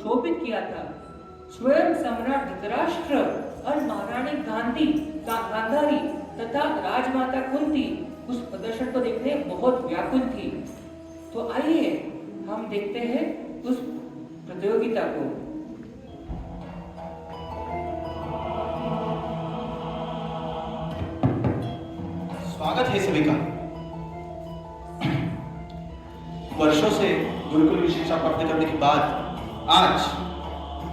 क्षोभित किया था। स्वयं सम्राट धृतराष्ट्र और महारानी गांधारी तथा राजमाता कुंती उस प्रदर्शन को देखने बहुत व्याकुल थी। तो आइए हम देखते हैं उस प्रतियोगिता को। स्वागत है सभी का। वर्षों से गुरुकुल की शिक्षा प्राप्त करने के बाद आज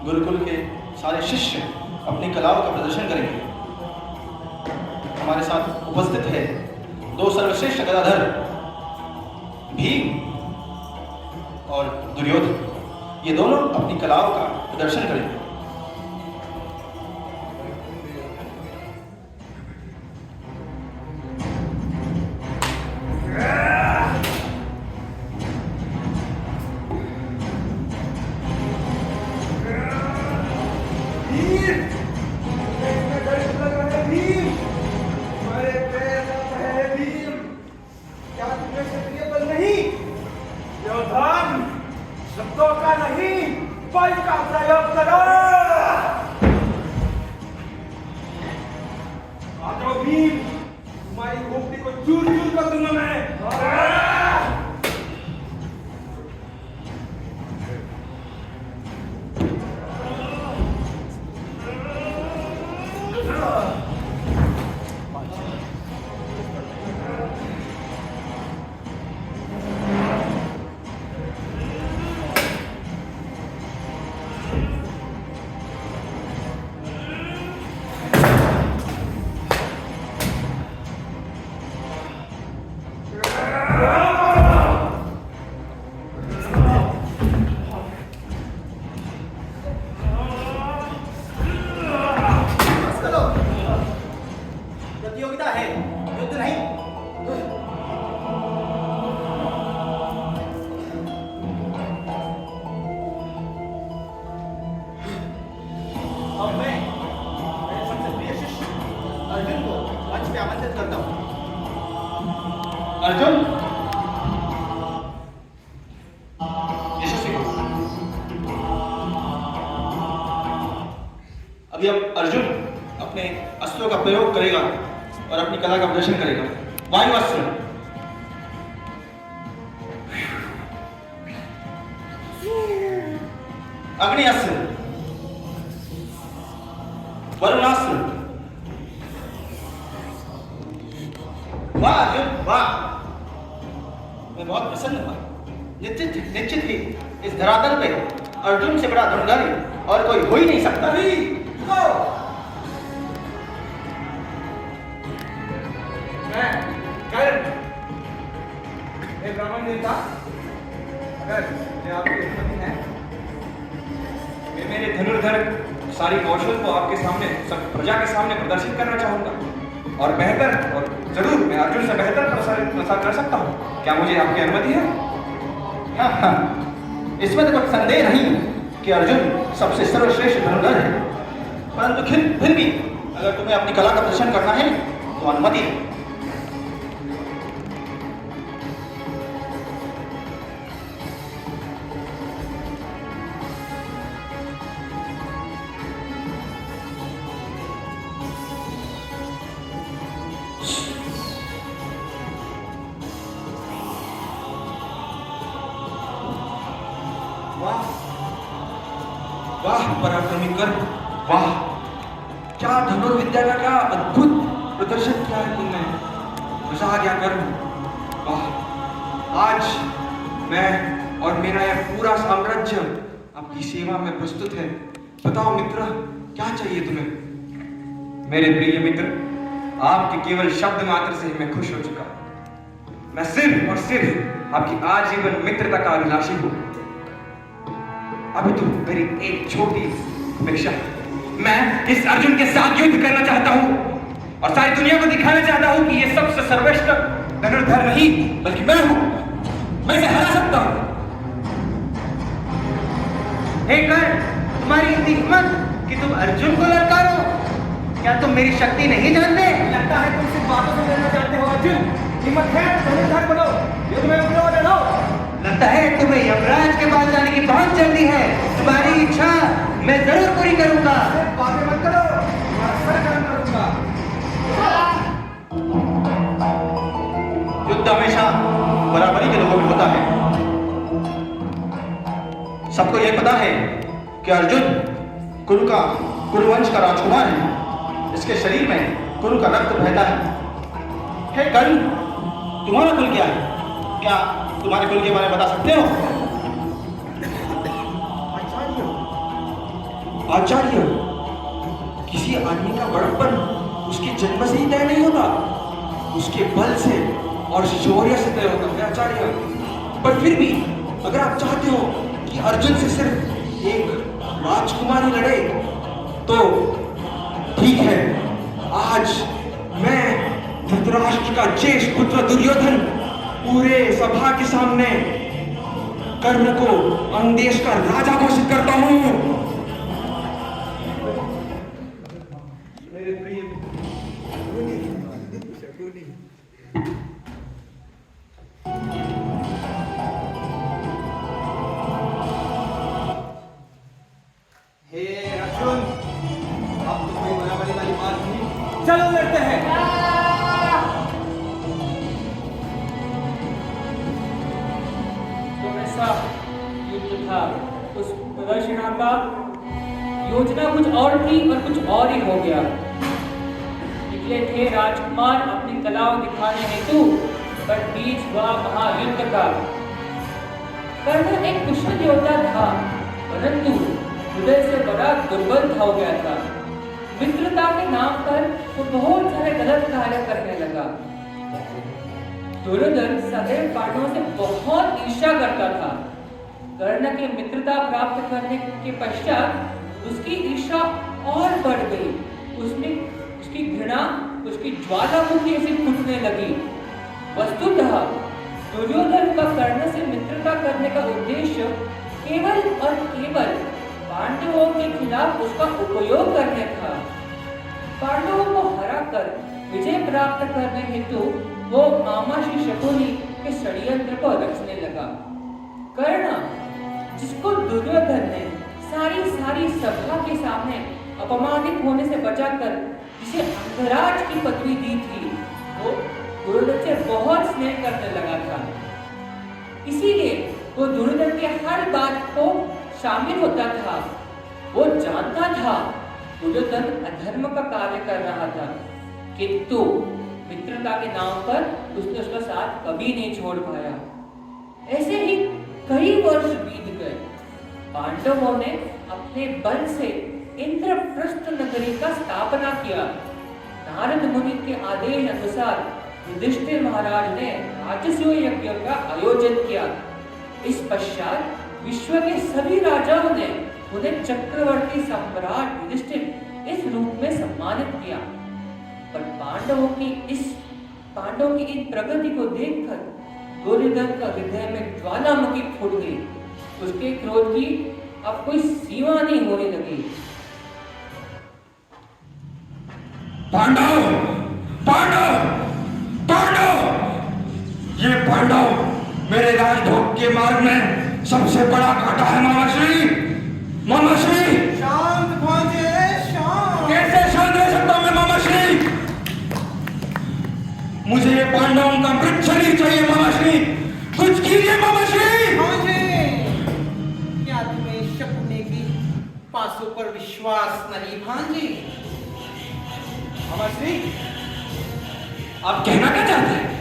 गुरुकुल के सारे शिष्य अपनी कलाओं का प्रदर्शन करेंगे। हमारे साथ उपस्थित है दो सर्वश्रेष्ठ गदाधर, भीम और दुर्योधन। ये दोनों अपनी कलाओं का प्रदर्शन करेंगे। शब्दों का नहीं, बल का प्रयोग करो। आ जाओ भीम, तुम्हारी खोपड़ी को चूर चूर कर दूंगा मैं। प्रतियोगिता है, युद्ध नहीं। अब मैं मेरे सबसे प्रिय शिष्य अर्जुन को मंच पे आमंत्रित करता हूँ। अर्जुन, यशस्वी हो। अभी अब अर्जुन अपने अस्त्रों का प्रयोग करेगा और अपनी कला का प्रदर्शन करेगा। वायु अस्त्र, अग्नि अस्त्र, वरुणास्त्र। वाह अर्जुन वाह, मैं बहुत प्रसन्न हुआ। निश्चित ही इस धरातल पे अर्जुन से बड़ा धनुर्धर और कोई हो ही नहीं सकता। ब्राह्मण देवता, अगर ये आपकी अनुमति है, मैं मेरे धनुर्धर सारी कौशल को आपके सामने, सब प्रजा के सामने प्रदर्शित करना चाहूंगा और बेहतर, और जरूर मैं अर्जुन से बेहतर प्रसार कर सकता हूँ। क्या मुझे आपकी अनुमति है? हाँ, इसमें तो कोई संदेह नहीं कि अर्जुन सबसे सर्वश्रेष्ठ धनुर्धर है, परंतु फिर भी अगर तुम्हें अपनी कला का प्रदर्शन करना है तो अनुमति है। वाह वाह पराक्रमी कर्म, वाह क्या धनुर्विद्या का क्या अद्भुत प्रदर्शन किया है तुमने। मजा आ गया कर्म। वाह, आज मैं और मेरा यह पूरा साम्राज्य आपकी सेवा में प्रस्तुत है। बताओ मित्र, क्या चाहिए तुम्हें? मेरे प्रिय मित्र, आपके केवल शब्द मात्र से ही मैं खुश हो चुका। मैं सिर्फ और सिर्फ आपकी आजीवन मित्रता का अभिलाषी हूं। अभी तो मेरी एक छोटी अपेक्षा, मैं इस अर्जुन के साथ युद्ध करना चाहता हूं और सारी दुनिया को दिखाना चाहता हूं कि ये सबसे सर्वश्रेष्ठ धनुर्धर नहीं बल्कि मैं हूं। मैं इसे हरा सकता हूं। हे कर्ण, तुम्हारी इतनी हिम्मत कि तुम अर्जुन को ललकारो? क्या तुम मेरी शक्ति नहीं जानते? लगता है तुम सिर्फ बातों से लड़ना चाहते हो अर्जुन। हिम्मत है तो धनुर्धर बनो, युद्ध में उतरो और लड़ो। लगता है तुम्हें यमराज के पास जाने की बहुत जल्दी है। तुम्हारी मैं जरूर पूरी करूंगा। बातें मत करो, तुम्हारा सर गर्म करूंगा। युद्ध हमेशा बराबरी के लोगों में होता है। सबको यह पता है कि अर्जुन कुरुवंश का राजकुमार है। इसके शरीर में कुरु का रक्त बहता है। हे कर्ण, तुम्हारा कुल क्या है? क्या तुम्हारे कुल के बारे में बता सकते हो? आचार्य, किसी आदमी का बड़प्पन उसके जन्म से ही तय नहीं होता, उसके बल से और शौर्य से तय होता है आचार्य। पर फिर भी अगर आप चाहते हो कि अर्जुन से सिर्फ एक राजकुमारी लड़े तो ठीक है। आज मैं धृतराष्ट्र का ज्येष्ठ पुत्र दुर्योधन पूरे सभा के सामने कर्ण को अंगदेश का राजा घोषित करता हूं। हे अर्जुन, अब तो कोई बराबरी वाली बात नहीं, चलो लड़ते हैं। तो ऐसा युद्ध था। उस प्रदर्शना का योजना कुछ और थी और कुछ और ही हो गया। निकले थे राजकुमार अपनी कलाओं दिखाने हेतु, पर बीच हुआ महायुद्ध का। कर्ण एक कुशल योद्धा था, परंतु हृदय से बड़ा दुर्बल हो गया था। मित्रता के नाम पर वो बहुत सारे गलत कार्य करने लगा। दुर्योधन सदैव पांडवों से बहुत ईर्ष्या करता था। कर्ण की मित्रता प्राप्त करने के पश्चात उसकी ईर्ष्या और बढ़ गई। उसकी घृणा उसकी ज्वालामुखी ऐसी फूटने लगी। वस्तुतः दुर्योधन का कर्ण से मित्रता करने का उद्देश्य केवल और केवल पांडवों के खिलाफ उसका उपयोग करने था। पांडवों को हराकर विजय प्राप्त करने हेतु वो मामा श्री शकुनी के षड्यंत्र को रचने लगा। कर्ण, जिसको दुर्योधन ने सारी सभा के सामने अपमानित होने से बचाकर जिसे अंगराज की पदवी दी थी, वो दुर्योधन से बहुत स्नेह करने लगा था। इसीलिए वो दुर्योधन के हर बात को शामिल होता था। वो जानता था दुर्योधन अधर्म का कार्य कर रहा था, किंतु मित्रता के नाम पर उसने उसका साथ कभी नहीं छोड़ पाया। ऐसे ही कई वर्ष बीत गए। पांडवों ने अपने बल से इंद्रप्रस्थ नगरी का स्थापना किया। नारद मुनि के आदेश अनुसार युधिष्ठिर महाराज ने राजसूय यज्ञ का आयोजन किया। इस पश्चात विश्व के सभी राजाओं ने उन्हें चक्रवर्ती सम्राट युधिष्ठिर इस रूप में सम्मानित किया। पर पांडवों की इन प्रगति को देखकर दुर्योधन का हृदय में ज्वालामुखी फूट गई। उसके क्रोध की अब कोई सीमा नहीं होने लगी। पांडव, पांडव, पांडव, ये पांडव मेरे राजभोग के मार्ग में सबसे बड़ा घाटा है। मामाश्री, मामाश्री, शांत भांजे, शांत। कैसे शांत रह सकता हूं मैं मामाश्री? मुझे ये पांडवों का वृक्ष नहीं चाहिए मामाश्री। कुछ कीजिए मामाश्री। भांजे, क्या तुम्हें शकुनी की बातों पर विश्वास नहीं भांजे? मामाश्री, आप कहना क्या चाहते हैं?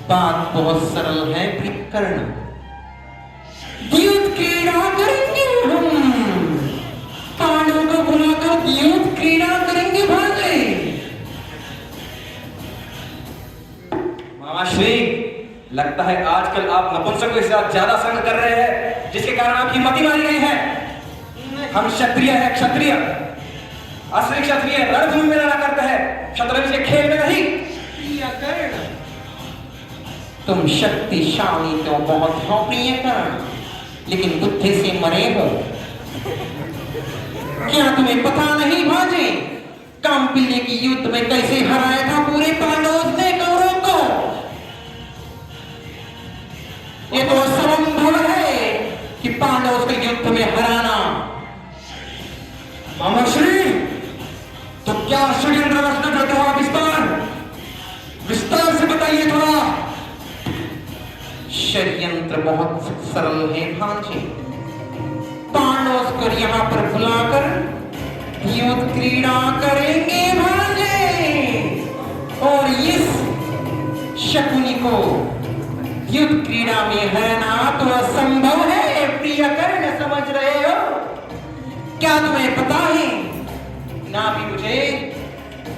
बात बहुत सरल है कर्ण। युद्ध क्रीड़ा करेंगे हम, पांडवों को बुलाकर युद्ध क्रीड़ा करेंगे भांजे। मामाश्री, लगता है आजकल आप नपुंसकों के साथ ज्यादा संग कर रहे हैं, जिसके कारण आपकी मति मारी गई है। हम क्षत्रिय हैं, क्षत्रिय, असली क्षत्रिय रणभूमि में लड़ा करता है, शतरंज के खेल में नहीं। कर्ण, तुम शक्तिशाली तो बहुत हो प्रिय कर्ण, लेकिन बुद्धि से मरे हो। क्या तुम्हें पता नहीं भांजे, कांपिल्य की युद्ध में कैसे हराया था पूरे पांडवों ने कौरवों को? ये तो असंभव है कि पांडव पांडवों को युद्ध में हराना। मामा श्री, तो क्या षड्यंत्र रचना करते हो आप? विस्तार से बताइए थोड़ा। षड्यंत्र बहुत सरल है भांजे। पांडवों को यहाँ पर बुलाकर युद्ध क्रीड़ा करेंगे भांजे, और इस शकुनी को युद्ध क्रीड़ा में हराना तो असंभव है। प्रिय कर्ण, समझ रहे हो? क्या तुम्हें पता है? ना भी मुझे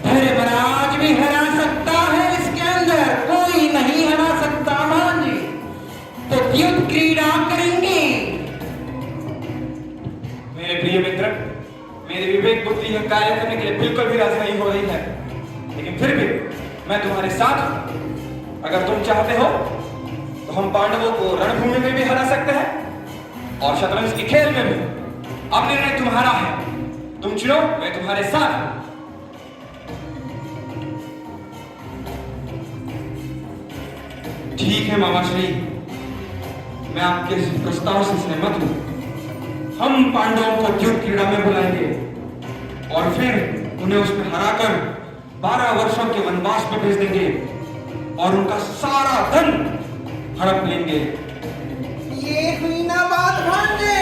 धर्मराज भी हरा सकता है, इसके अंदर कोई नहीं हरा सकता भांजे। तो युद्ध क्रीड़ा करेंगे। मेरे प्रिय मित्र, मेरी विवेक बुद्धि यह कार्य करने के लिए बिल्कुल भी राजी नहीं हो रही है, लेकिन फिर भी मैं तुम्हारे साथ हूं। अगर तुम चाहते हो तो हम पांडवों को रणभूमि में भी हरा सकते हैं और शतरंज के खेल में भी। अब निर्णय तुम्हारा है, तुम चुनो, मैं तुम्हारे साथ हूं। ठीक है मामा श्री, मैं आपके इस प्रस्ताव से सहमत हूं। हम पांडवों को युद्ध क्रीड़ा में बुलाएंगे और फिर उन्हें उसमें हराकर 12 वर्षों के वनवास में भेज देंगे और उनका सारा धन हड़प लेंगे। ये हुई ना बात भांजे।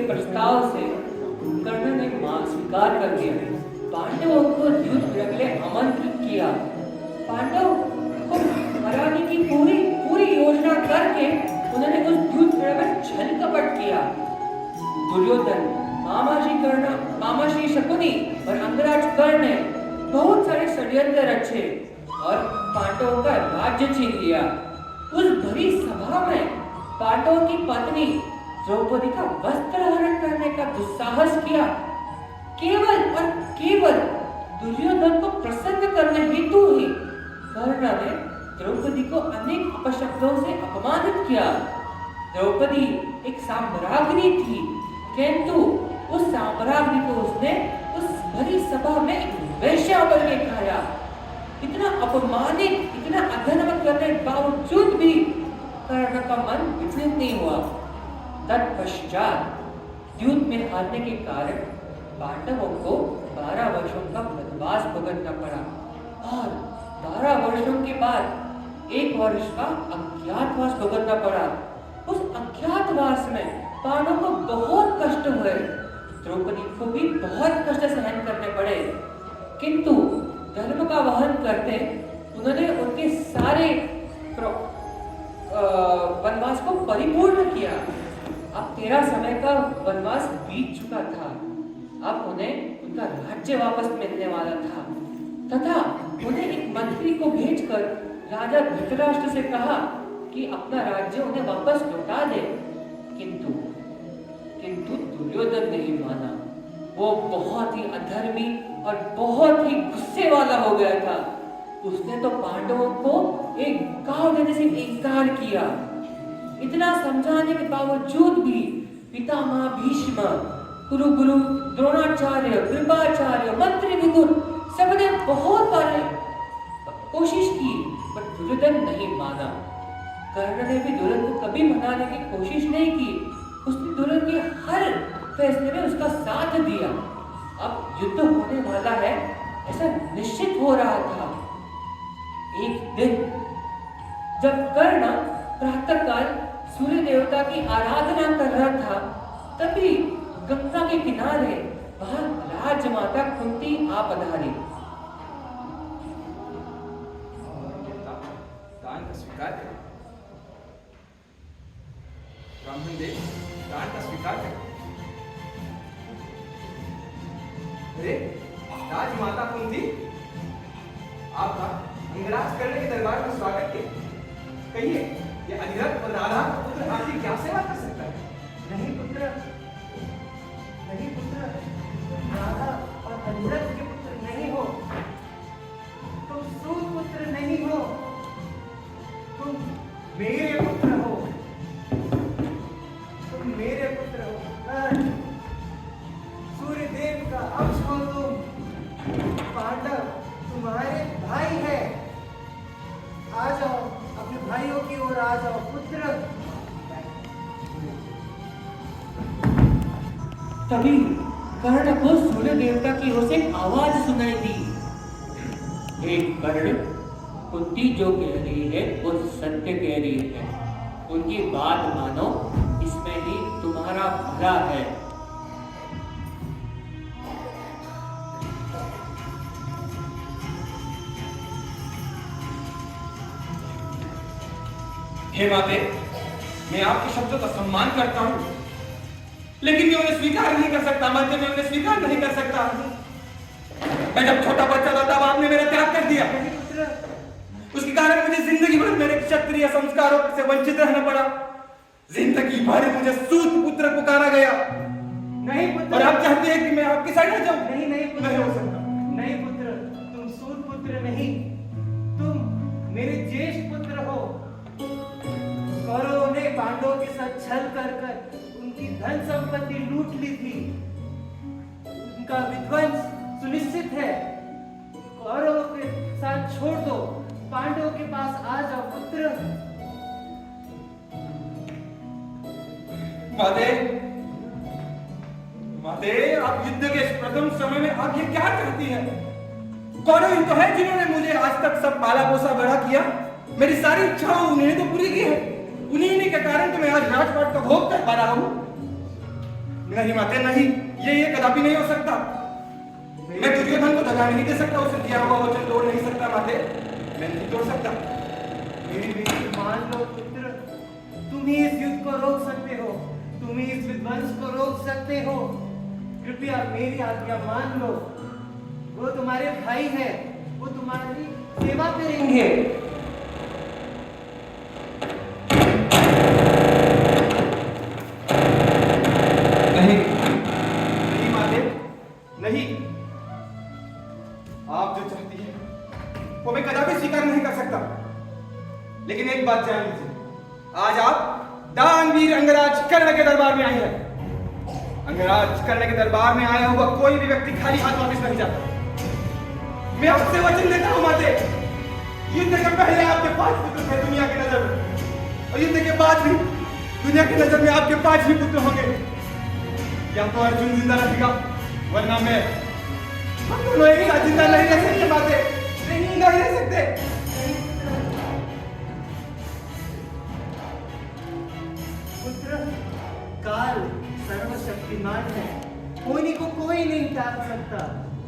प्रस्ताव से कर्ण ने स्वीकार कर लिया। पांडवों को युद्ध के लिए आमंत्रित किया। पांडव को हराने की पूरी योजना करके उन्होंने उस युद्ध में छल कपट किया। दुर्योधन, मामाश्री शकुनी और अंगराज कर्ण ने बहुत सारे षड्यंत्र रचे और पांडवों का राज्य छीन लिया। उस भरी सभा में पांडवों की पत्नी द्रौपदी का वस्त्र हरण करने का दुस्साहस किया। केवल और केवल दुर्योधन को प्रसन्न करने हेतु ही कर्ण ने द्रौपदी को अनेक अपशब्दों से अपमानित किया। द्रौपदी एक साम्राज्ञी थी, किंतु उस साम्राज्ञी को उसने उस भरी सभा में एक वेश्या बन के खाया। इतना अपमानित, इतना अधर्म करने के बावजूद भी कर्ण का मन विचलित नहीं हुआ। तत्पश्चात युद्ध में हारने के कारण पांडवों को 12 वर्षों का वनवास भुगतना पड़ा और 12 वर्षों के बाद 1 वर्ष का अज्ञातवास भुगतना पड़ा। उस अज्ञातवास में पांडवों को बहुत कष्ट हुए, द्रौपदी को भी बहुत कष्ट सहन करने पड़े, किंतु धर्म का वहन करते उन्होंने उनके सारे वनवास को परिपूर्ण किया। अब 13 समय का वनवास बीत चुका था। अब उन्हें उनका राज्य वापस मिलने वाला था तथा उन्हें एक मंत्री को भेजकर राजा धृतराष्ट्र से कहा कि अपना राज्य उन्हें वापस लौटा दे, किंतु दुर्योधन नहीं माना। वो बहुत ही अधर्मी और बहुत ही गुस्से वाला हो गया था। उसने तो पांडवों को एक गांव देने से इनकार किया। इतना समझाने के बावजूद भी पितामह भीष्म, कुरुगुरु द्रोणाचार्य, कृपाचार्य, मंत्री विदुर सबने बहुत बार कोशिश की, पर दुर्योधन नहीं माना। कर्ण ने भी दुर्योधन को कभी मनाने की कोशिश नहीं की। उसने दुर्योधन के हर फैसले में उसका साथ दिया। अब युद्ध होने वाला है ऐसा निश्चित हो रहा था। एक दिन जब कर्ण प्रातःकाल सूर्य देवता की आराधना कर रहा था, तभी गंगा के किनारे वहां राजमाता कुंती आ पधारी। दान का स्वीकार करें। ब्राह्मण देव, दान का स्वीकार करें। अरे राजमाता कुंती, आपका अंगराज कर्ण के दरबार में स्वागत है। कहिए, ये अधिरथ और राधा का पुत्र आपकी क्या सेवा कर सकता है? नहीं पुत्र, का अंश हो तुम। पांडव तुम्हारे भाई है। आ जाओ, अपने भाइयों की ओर आ जाओ पुत्र। तभी कर्ण को सूर्य देवता की ओर से आवाज सुनाई दी। एक कर्ण, कुंती जो कह रही है वो सत्य कह रही है। उनकी बात मानो, इसमें ही तुम्हारा भला है। हे माते, मैं आपके शब्दों का सम्मान करता हूं, लेकिन मैं उन्हें स्वीकार नहीं कर सकता। माते, मैं उन्हें स्वीकार नहीं कर सकता। मैं जब छोटा बच्चा था तब आपने मेरा त्याग कर दिया। उसके कारण मुझे जिंदगी भर मेरे क्षत्रिय संस्कारों से वंचित रहना पड़ा। जिंदगी भर मुझे सूत पुत्र पुकारा गया। नहीं पुत्र। और आप चाहते हैं कि मैं आपकी साइड में जाऊं? नहीं नहीं पुत्र, नहीं हो सकता। नहीं पुत्र, तुम सूत पुत्र नहीं, तुम मेरे ज्येष्ठ पुत्र हो। कौरवों ने पांडवों के साथ छल कर कर उनकी धन संपत्ति लूट ली थी। उनका विध्वंस सुनिश्चित है। कौरवों के साथ छोड़ दो, पांडवों के पास आ जाओ पुत्र। माते, माते, आप युद्ध के प्रथम समय में आप ये क्या चाहती हैं? कौरव ही तो है जिन्होंने मुझे आज तक सब पाला पोसा बड़ा किया। मेरी सारी इच्छाओं उन्होंने तो पूरी की है। उन्हीं के कारण तो मैं आज राजपाट का भोग कर पा रहा हूं। नहीं माते, नहीं, ये कदापि नहीं हो सकता। मैं दुर्योधन को दगा नहीं दे सकता, उसे दिया हुआ वचन तोड़ नहीं सकता। माते, मैं नहीं तोड़ सकता। मेरी विनती मान लो पुत्र, तुम ही इस युद्ध को रोक सकते हो, तुम ही इस विध्वंस को रोक सकते हो। कृपया मेरी आज्ञा मान लो। वो तुम्हारे भाई है, वो तुम्हारी सेवा करेंगे। नहीं, नहीं माते, नहीं। आप जो चाहती हैं वो मैं कदापि स्वीकार नहीं कर सकता। लेकिन एक बात जान लीजिए, आज आप दानवीर अंगराज कर्ण के दरबार में आई है। अंगराज कर्ण के दरबार में आया हुआ कोई भी व्यक्ति खाली हाथ वापस नहीं जाता। मैं आपसे वचन देता हूं माते, युद्ध के पहले आपके 5 पुत्र थे दुनिया की नजर में, और युद्ध के बाद भी दुनिया की नजर में आपके 5 ही पुत्र होंगे। या तो अर्जुन जिंदा रहेगा, वरना मैं। हम दोनों एक साथ जिंदा नहीं रह सकते माते, नहीं रह सकते। पुत्र, काल सर्वशक्तिमान है, कोई को कोई नहीं टाल सकता।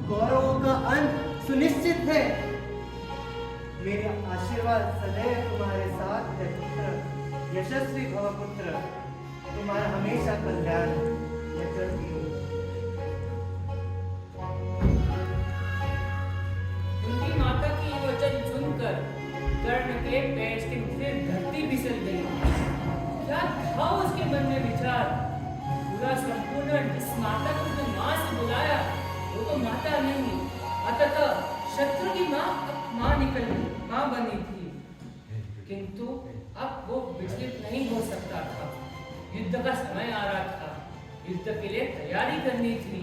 कौरवों का अंत सुनिश्चित है। मेरे आशीर्वाद सदैव तुम्हारे साथ है पुत्र। यशस्वी भव पुत्र, तुम्हारा हमेशा कल्याण हो। मैं चलती हूँ। उनकी माता की ये वचन सुनकर कर्ण के पैर के नीचे धरती फिसल गई। क्या था उसके मन में विचार? पूरा संपूर्ण जिस माता को उसने मां से बुलाया वो तो माता नहीं, अतः शत्रु की मां मां निकली, मां बनी थी। किंतु अब वो विचलित नहीं हो सकता था। युद्ध का समय आ रहा था, युद्ध के लिए तैयारी करनी थी।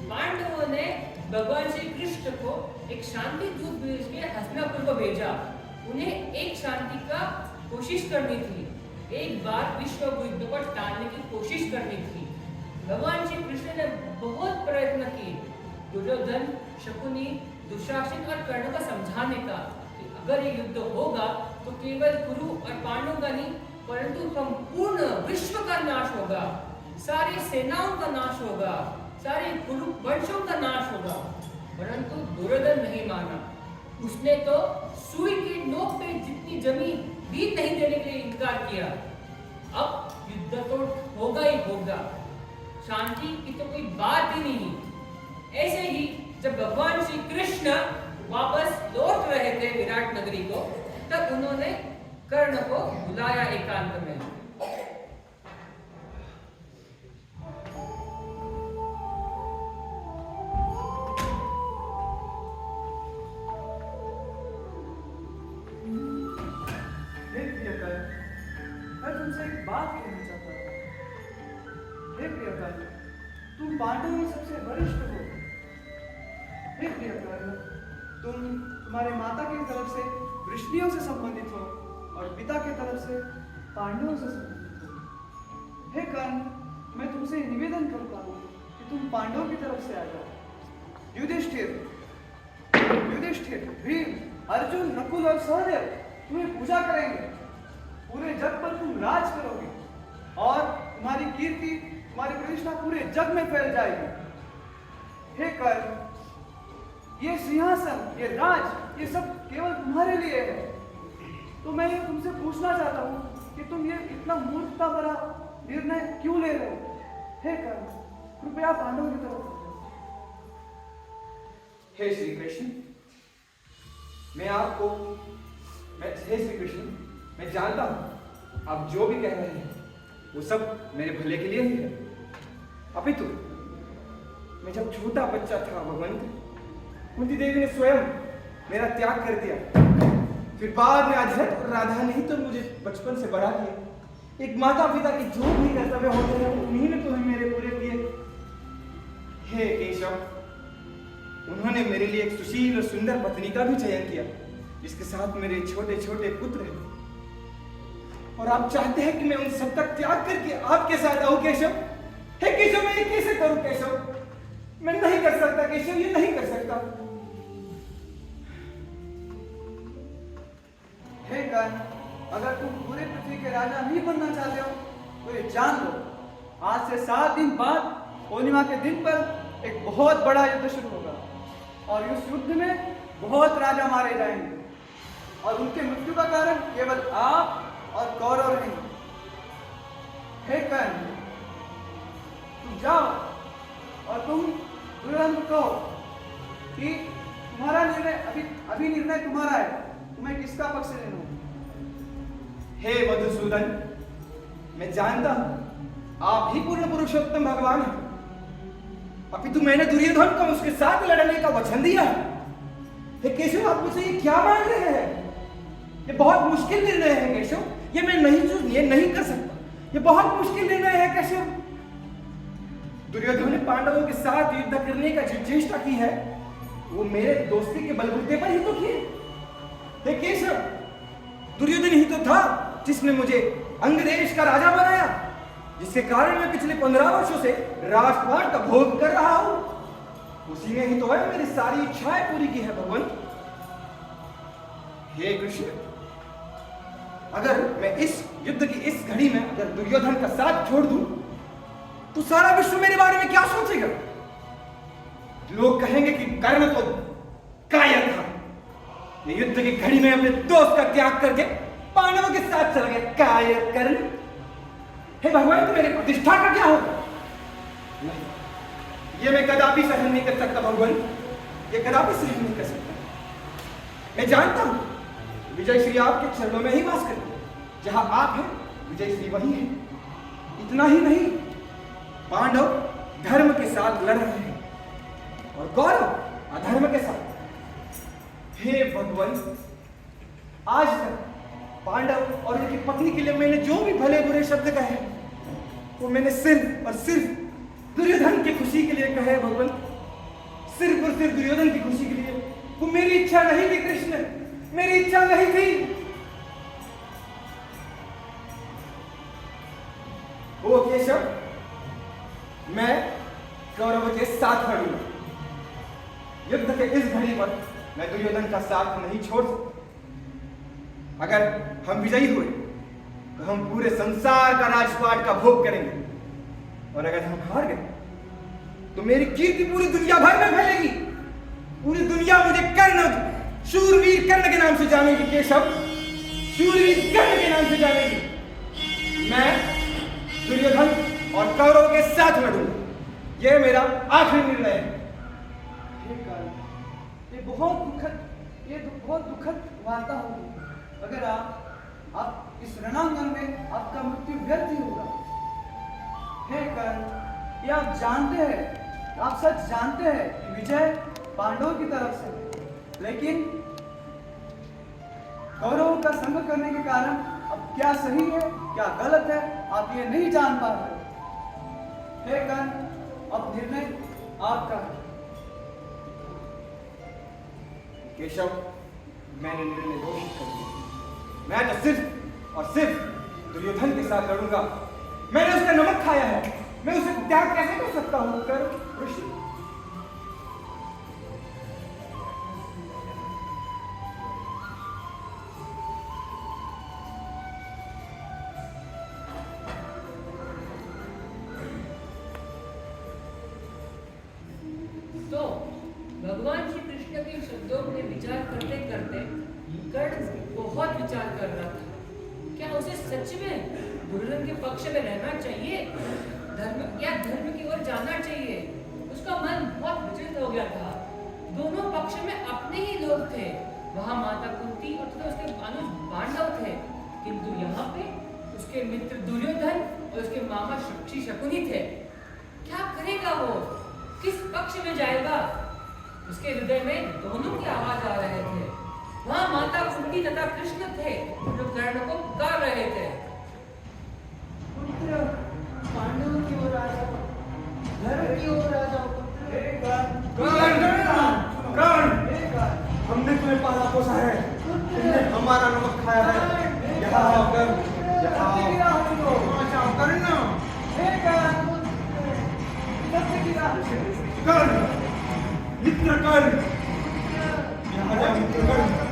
पांडवों ने भगवान श्री कृष्ण को एक शांति दूत भेज के हस्तिनापुर को भेजा। उन्हें एक शांति का कोशिश करनी थी, एक बार विश्व युद्ध को टालने की कोशिश करनी थी। भगवान श्री कृष्ण ने बहुत प्रयत्न किए, दुर्योधन, शकुनी, दुशासन और कर्ण को समझाने का कि अगर ये युद्ध होगा तो केवल कुरु और पांडवों का नहीं परंतु संपूर्ण विश्व का नाश होगा, सारी सेनाओं का नाश होगा, सारे कुरु वंशों का नाश होगा। परंतु दुर्योधन नहीं माना। उसने तो सुई की नोक पे जितनी जमीन भी नहीं देने के लिए इनकार किया। अब युद्ध तो होगा ही होगा, शांति की तो कोई बात ही नहीं। ऐसे ही जब भगवान श्री कृष्ण वापस लौट रहे थे विराट नगरी को, तब उन्होंने कर्ण को बुलाया एकांत में। मैं तुमसे एक बात कहना चाहता हूँ। हे प्रियकर, तुम पांडवों में सबसे वरिष्ठ हो। हे प्रिय कर्ण, तुम तुम्हारे माता की तरफ से वृष्णियों से संबंधित हो और पिता की तरफ से पांडवों से संबंधित हो। हे कर्ण, मैं तुमसे निवेदन करता हूँ कि तुम पांडवों की तरफ से आ जाओ। युधिष्ठिर, भीम, अर्जुन, नकुल और सहदेव तुम्हें पूजा करेंगे। पूरे जग पर तुम राज करोगे और तुम्हारी कीर्ति, तुम्हारी प्रतिष्ठा पूरे जग में फैल जाएगी। हे कर्ण, ये सिंहासन, ये राज, ये सब केवल तुम्हारे लिए है। तो मैं ये तुमसे पूछना चाहता हूँ कि तुम ये इतना मूर्खता भरा निर्णय क्यों ले रहे हो? हे कर्ण, कृपया पांडवों की तरफ आ जाओ। हे श्री कृष्ण, हे श्री कृष्ण, मैं जानता हूं आप जो भी कह रहे हैं वो सब मेरे भले के लिए ही है। अपितु मैं जब छोटा बच्चा था भगवंत, कुंती देवी ने स्वयं मेरा त्याग कर दिया। फिर बाद में अजरत और राधा ने ही तो मुझे बचपन से बड़ा किया। एक माता पिता की जो भी कर्तव्य होते हैं उन्हीं ने तो मेरे पूरे किए। हे केशव, उन्होंने मेरे लिए एक सुशील और सुंदर पत्नी का भी चयन किया, जिसके साथ मेरे छोटे छोटे पुत्र हैं। और आप चाहते हैं कि मैं उन सब का त्याग करके आपके साथ आऊं केशव? हे केशव, मैं ये कैसे करूं केशव? मैं नहीं कर सकता केशव, ये नहीं कर सकता। हे कर्ण, अगर तुम पूरे पृथ्वी के राजा नहीं बनना चाहते हो तो ये जान लो, आज से 7 दिन बाद पूर्णिमा के दिन पर एक बहुत बड़ा युद्ध शुरू होगा और इस युद्ध में बहुत राजा मारे जाएंगे और उनके मृत्यु का कारण केवल आप और कौरव नहीं। हे कर्ण, तुम जाओ और तुम दुर्योधन को कहो कि तुम्हारा निर्णय अभी निर्णय तुम्हारा है, तुम्हें किसका पक्ष लेना है। हे मधुसूदन, मैं जानता हूं आप ही पूर्ण पुरुषोत्तम भगवान हैं, अपितु मैंने दुर्योधन को उसके साथ लड़ने का वचन दिया है। हे केशव, आप मुझसे ये क्या मांग रहे हैं? ये बहुत मुश्किल निर्णय है केशव, ये मैं नहीं कर सकता। ये बहुत मुश्किल निर्णय है केशव। दुर्योधन ने पांडवों के साथ युद्ध करने का जो चेष्टा की है वो मेरे दोस्ती के बलबूते पर ही तो की। हे केशव, दुर्योधन ही तो था जिसने मुझे अंग देश का राजा बनाया, जिसके कारण मैं पिछले 15 वर्षों से राजपाट का भोग कर रहा हूं। उसी ने ही तो है मेरी सारी इच्छाएं पूरी की है भगवान। हे कृष्ण, अगर मैं इस युद्ध की इस घड़ी में अगर दुर्योधन का साथ छोड़ दूं तो सारा विश्व मेरे बारे में क्या सोचेगा? लोग कहेंगे कि कर्ण तो कायर था, ये युद्ध की घड़ी में अपने दोस्त का त्याग करके पांडवों के साथ चला गया। कायर कर्ण। हे भगवान, तो मेरी प्रतिष्ठा का क्या होगा? नहीं, ये मैं कदापि सहन नहीं कर सकता भगवान, ये कदापि सहन नहीं कर सकता। मैं जानता हूं विजय श्री आपके चरणों में ही वास करती है, जहां आप हैं विजय श्री वही है। इतना ही नहीं, पांडव धर्म के साथ लड़ रहे हैं और कौरव अधर्म के साथ। हे भगवान, आज तक पांडव और उनकी पत्नी के लिए मैंने जो भी भले बुरे शब्द कहे वो मैंने सिर्फ और सिर्फ दुर्योधन की खुशी के लिए कहे भगवान, सिर्फ और सिर्फ दुर्योधन की खुशी के लिए। वो मेरी इच्छा नहीं थी कृष्ण, मेरी इच्छा नहीं थी। ओ केशव, मैं कौरव के साथ लड़ूंगा। युद्ध के इस घड़ी पर मैं दुर्योधन का साथ नहीं छोड़ सकता। अगर हम विजयी हुए तो हम पूरे संसार का राजपाट का भोग करेंगे, और अगर हम हार गए तो मेरी कीर्ति पूरी दुनिया भर में फैलेगी। पूरी दुनिया मुझे कर्ण, शूरवीर कर्ण के नाम से जानेगी केशव, शूरवीर कर्ण के नाम से जानेगी। मैं दुर्योधन और कौरव के साथ लड़ूंगा, यह मेरा आखिरी निर्णय है। हे कर्ण, ये बहुत दुखद वार्ता होगी अगर आप इस रणांगन में आपका मृत्यु व्यर्थ ही होगा। हे कर्ण, ये आप जानते हैं, आप सच जानते हैं कि विजय पांडवों की तरफ से है, लेकिन कौरवों का संग करने के कारण अब क्या सही है क्या गलत है आप ये नहीं जान पा रहे। हे कर्ण, अब निर्णय आपका। केशव, मैंने निर्णय घोषित कर दिया। मैं तो सिर्फ और सिर्फ दुर्योधन के साथ लड़ूंगा। मैंने उसका नमक खाया है, मैं उसे त्याग कैसे कर सकता हूँ? कर ऋषि। तो भगवान श्री कृष्ण के शब्दों में विचार करते करते कर्ण बहुत विचार कर रहा था। क्या उसे सच में दुर्योधन के पक्ष में रहना चाहिए, धर्म की ओर जाना चाहिए? उसका मन बहुत विचलित हो गया था। दोनों पक्ष में अपने ही लोग थे। वहां माता कुंती और तथा उसके अनुज पांडव थे, किंतु यहाँ पे उसके मित्र दुर्योधन और उसके मामा शकुनी थे। क्या करेगा वो? किस पक्ष में जाएगा? उसके हृदय में दोनों की आवाज आ रहे थे। वहां माता कुंती तथा कृष्ण थे जो कर्ण को पुकार रहे थे। पुत्र, पांडवों की ओर आ जाओ, धर्म की ओर आ जाओ। हमने तुम्हें पाला पोसा है, तुमने हमारा नमक खाया है। यहाँ आओ कर्ण, यहाँ आओ कर्ण। कर्ण, मित्र कर्ण, यहाँ जा मित्र कर्ण।